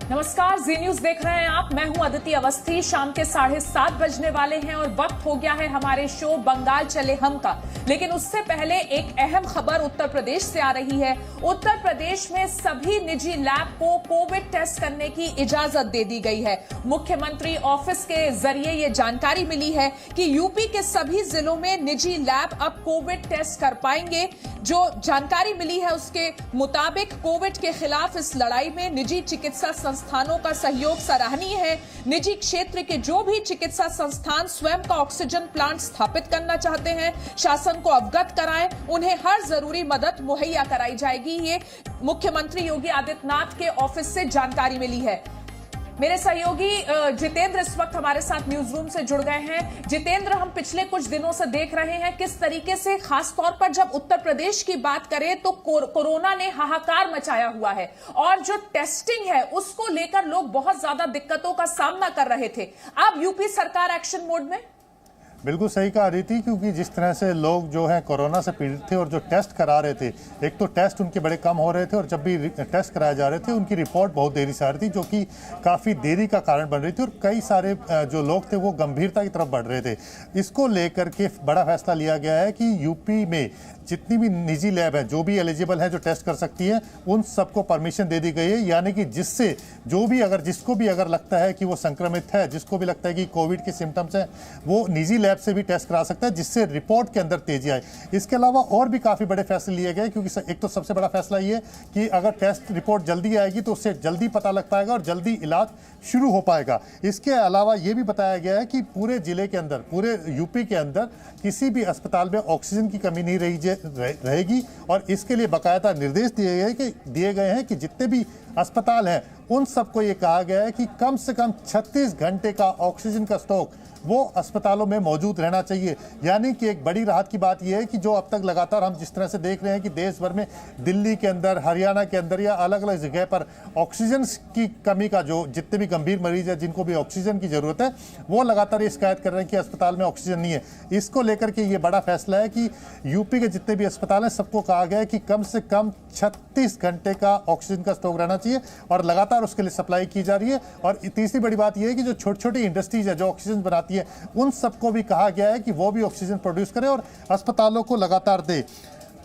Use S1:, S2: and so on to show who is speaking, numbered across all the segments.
S1: नमस्कार, जी न्यूज देख रहे हैं आप। मैं हूं अदिति अवस्थी। शाम के 7:30 बजने वाले हैं और वक्त हो गया है हमारे शो बंगाल चले हम का। लेकिन उससे पहले एक अहम खबर उत्तर प्रदेश से आ रही है। उत्तर प्रदेश में सभी निजी लैब को कोविड टेस्ट करने की इजाजत दे दी गई है। मुख्यमंत्री ऑफिस के जरिए ये जानकारी मिली है कि यूपी के सभी जिलों में निजी लैब अब कोविड टेस्ट कर पाएंगे। जो जानकारी मिली है उसके मुताबिक कोविड के खिलाफ इस लड़ाई में निजी चिकित्सा संस्थानों का सहयोग सराहनीय है। निजी क्षेत्र के जो भी चिकित्सा संस्थान स्वयं का ऑक्सीजन प्लांट स्थापित करना चाहते हैं, शासन को अवगत कराएं, उन्हें हर जरूरी मदद मुहैया कराई जाएगी। ये मुख्यमंत्री योगी आदित्यनाथ के ऑफिस से जानकारी मिली है। मेरे सहयोगी जितेंद्र इस वक्त हमारे साथ न्यूज रूम से जुड़ गए हैं। जितेंद्र, हम पिछले कुछ दिनों से देख रहे हैं किस तरीके से, खास तौर पर जब उत्तर प्रदेश की बात करें तो कोरोना ने हाहाकार मचाया हुआ है और जो टेस्टिंग है उसको लेकर लोग बहुत ज्यादा दिक्कतों का सामना कर रहे थे। अब यूपी सरकार एक्शन मोड में।
S2: बिल्कुल सही कहा रीति, क्योंकि जिस तरह से लोग जो है कोरोना से पीड़ित थे और जो टेस्ट करा रहे थे, एक तो टेस्ट उनके बड़े कम हो रहे थे और जब भी टेस्ट कराए जा रहे थे उनकी रिपोर्ट बहुत देरी से आ रही थी, जो कि काफ़ी देरी का कारण बन रही थी और कई सारे जो लोग थे वो गंभीरता की तरफ बढ़ रहे थे। इसको लेकर के बड़ा फैसला लिया गया है कि यूपी में जितनी भी निजी लैब है, जो भी एलिजिबल है, जो टेस्ट कर सकती है, उन सबको परमिशन दे दी गई है। यानी कि जिससे जो भी जिसको भी अगर लगता है कि वो संक्रमित है, जिसको भी लगता है कि कोविड के सिम्टम्स हैं, वो निजी लैब से भी टेस्ट करा सकता है, जिससे रिपोर्ट के अंदर तेजी आए। इसके अलावा और भी काफ़ी बड़े फैसले लिए गए, क्योंकि एक तो सबसे बड़ा फैसला ये कि अगर टेस्ट रिपोर्ट जल्दी आएगी तो उससे जल्दी पता लग पाएगा और जल्दी इलाज शुरू हो पाएगा। इसके अलावा ये भी बताया गया है कि पूरे जिले के अंदर, पूरे यूपी के अंदर किसी भी अस्पताल में ऑक्सीजन की कमी नहीं रहेगी और इसके लिए बाकायदा निर्देश दिए गए हैं कि जितने भी अस्पताल हैं उन सबको ये कहा गया है कि कम से कम 36 घंटे का ऑक्सीजन का स्टॉक वो अस्पतालों में मौजूद रहना चाहिए। यानी कि एक बड़ी राहत की बात यह है कि जो अब तक लगातार हम जिस तरह से देख रहे हैं कि देश भर में, दिल्ली के अंदर, हरियाणा के अंदर या अलग अलग जगह पर ऑक्सीजन की कमी का, जो जितने भी गंभीर मरीज है जिनको भी ऑक्सीजन की जरूरत है, वो लगातार ये शिकायत कर रहे हैं कि अस्पताल में ऑक्सीजन नहीं है। इसको लेकर के ये बड़ा फैसला है कि यूपी के जितने भी अस्पताल हैं सबको कहा गया है कि कम से कम 36 घंटे का ऑक्सीजन का स्टॉक रहना चाहिए और लगातार उसके लिए सप्लाई की जा रही है। और तीसरी बड़ी बात यह है कि जो छोटी छोटी इंडस्ट्रीज है जो ऑक्सीजन बनाती है, उन सबको भी कहा गया है कि वो भी ऑक्सीजन प्रोड्यूस करें और अस्पतालों को लगातार दे।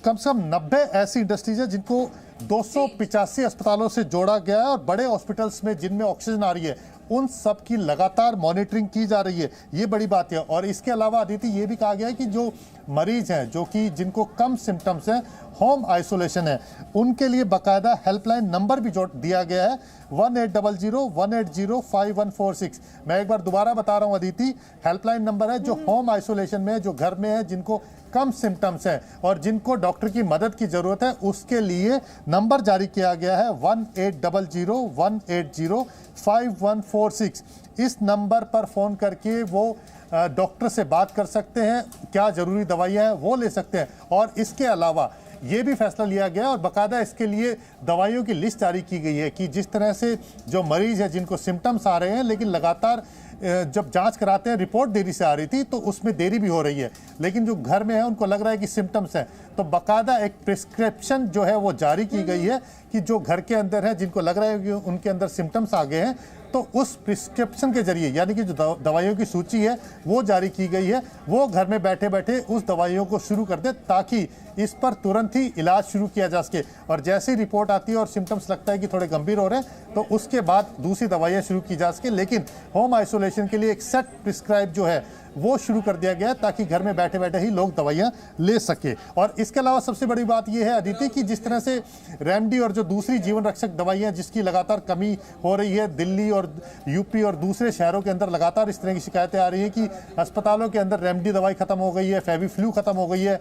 S2: कम से कम 90 ऐसी इंडस्ट्रीज है जिनको 285 अस्पतालों से जोड़ा गया है और बड़े हॉस्पिटल्स में जिनमें ऑक्सीजन आ रही है उन सब की लगातार मॉनिटरिंग की जा रही है। ये बड़ी बात है। और इसके अलावा अदिति ये भी कहा गया है कि जो मरीज हैं, जो कि जिनको कम सिम्टम्स हैं, होम आइसोलेशन है, उनके लिए बाकायदा हेल्पलाइन नंबर भी जोड़ दिया गया है, 1800-180-5146। मैं एक बार दोबारा बता रहा हूं अदिति, हेल्पलाइन नंबर है जो होम आइसोलेशन में, जो घर में है, जिनको कम सिम्टम्स हैं और जिनको डॉक्टर की मदद की जरूरत है, उसके लिए नंबर जारी किया गया है 1800-180-5146। इस नंबर पर फोन करके वो डॉक्टर से बात कर सकते हैं, क्या जरूरी दवाइयां हैं वो ले सकते हैं। और इसके अलावा ये भी फैसला लिया गया और बाकायदा इसके लिए दवाइयों की लिस्ट जारी की गई है कि जिस तरह से जो मरीज है जिनको सिम्टम्स आ रहे हैं लेकिन लगातार जब जांच कराते हैं रिपोर्ट देरी से आ रही थी तो उसमें देरी भी हो रही है, लेकिन जो घर में है उनको लग रहा है कि सिम्टम्स है, तो बाकायदा एक प्रिस्क्रिप्शन जो है वो जारी की गई है कि जो घर के अंदर है जिनको लग रहा है कि उनके अंदर सिम्टम्स आ गए हैं, तो उस प्रिस्क्रिप्शन के जरिए, यानी कि जो दवाइयों की सूची है वो जारी की गई है, वो घर में बैठे बैठे उस दवाइयों को शुरू कर दे ताकि इस पर तुरंत ही इलाज शुरू किया जा सके। और जैसे ही रिपोर्ट आती है और सिम्टम्स लगता है कि थोड़े गंभीर हो रहे हैं तो उसके बाद दूसरी दवाइयाँ शुरू की जा सके। लेकिन होम आइसोलेशन के लिए एक सेट प्रिस्क्राइब जो है वो शुरू कर दिया गया ताकि घर में बैठे बैठे ही लोग दवाइयां ले सके। और इसके अलावा सबसे बड़ी बात यह है अदिति कि जिस तरह से रेमडी और जो दूसरी जीवन रक्षक दवाइयां जिसकी लगातार कमी हो रही है, दिल्ली और यूपी और दूसरे शहरों के अंदर लगातार इस तरह की शिकायतें आ रही हैं कि अस्पतालों के अंदर रेमडी दवाई खत्म हो गई है, फेविफ्लू खत्म हो गई है,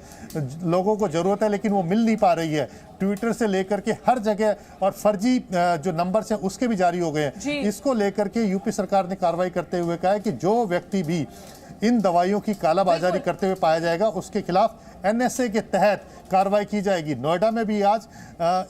S2: लोगों को जरूरत है लेकिन वो मिल नहीं पा रही है। ट्विटर से लेकर के हर जगह और फर्जी जो नंबर्स हैं उसके भी जारी हो गए हैं। इसको लेकर के यूपी सरकार ने कार्रवाई करते हुए कहा है कि जो व्यक्ति भी इन दवाइयों की कालाबाजारी करते हुए पाया जाएगा उसके खिलाफ एनएसए के तहत कार्रवाई की जाएगी। नोएडा में भी आज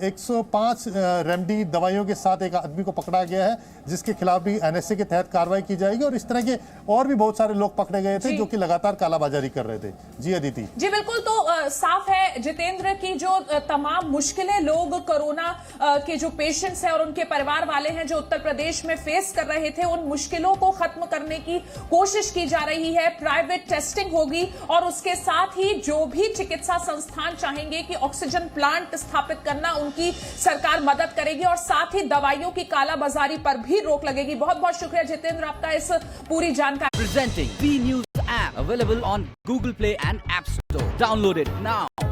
S2: 105 रेमडी दवाइयों के साथ एक आदमी को पकड़ा गया है, जिसके खिलाफ भी एनएसए के तहत कार्रवाई की जाएगी। और इस तरह के और भी बहुत सारे लोग पकड़े गए थे जो कि लगातार कालाबाजारी कर रहे थे। जी अदिति।
S1: जी बिल्कुल, तो साफ है जितेंद्र की जो तमाम मुश्किलें लोग कोरोना के जो पेशेंट्स हैं और उनके परिवार वाले हैं जो उत्तर प्रदेश में फेस कर रहे थे, उन मुश्किलों को खत्म करने की कोशिश की जा रही है। प्राइवेट टेस्टिंग होगी और उसके साथ ही जो भी चिकित्सा संस्थान चाहेंगे कि ऑक्सीजन प्लांट स्थापित करना, उनकी सरकार मदद करेगी और साथ ही दवाइयों की कालाबाजारी पर भी रोक लगेगी। बहुत बहुत शुक्रिया जितेंद्र आपका इस पूरी जानकारी।
S3: Presenting V News app available on Google Play and App Store. Download it now.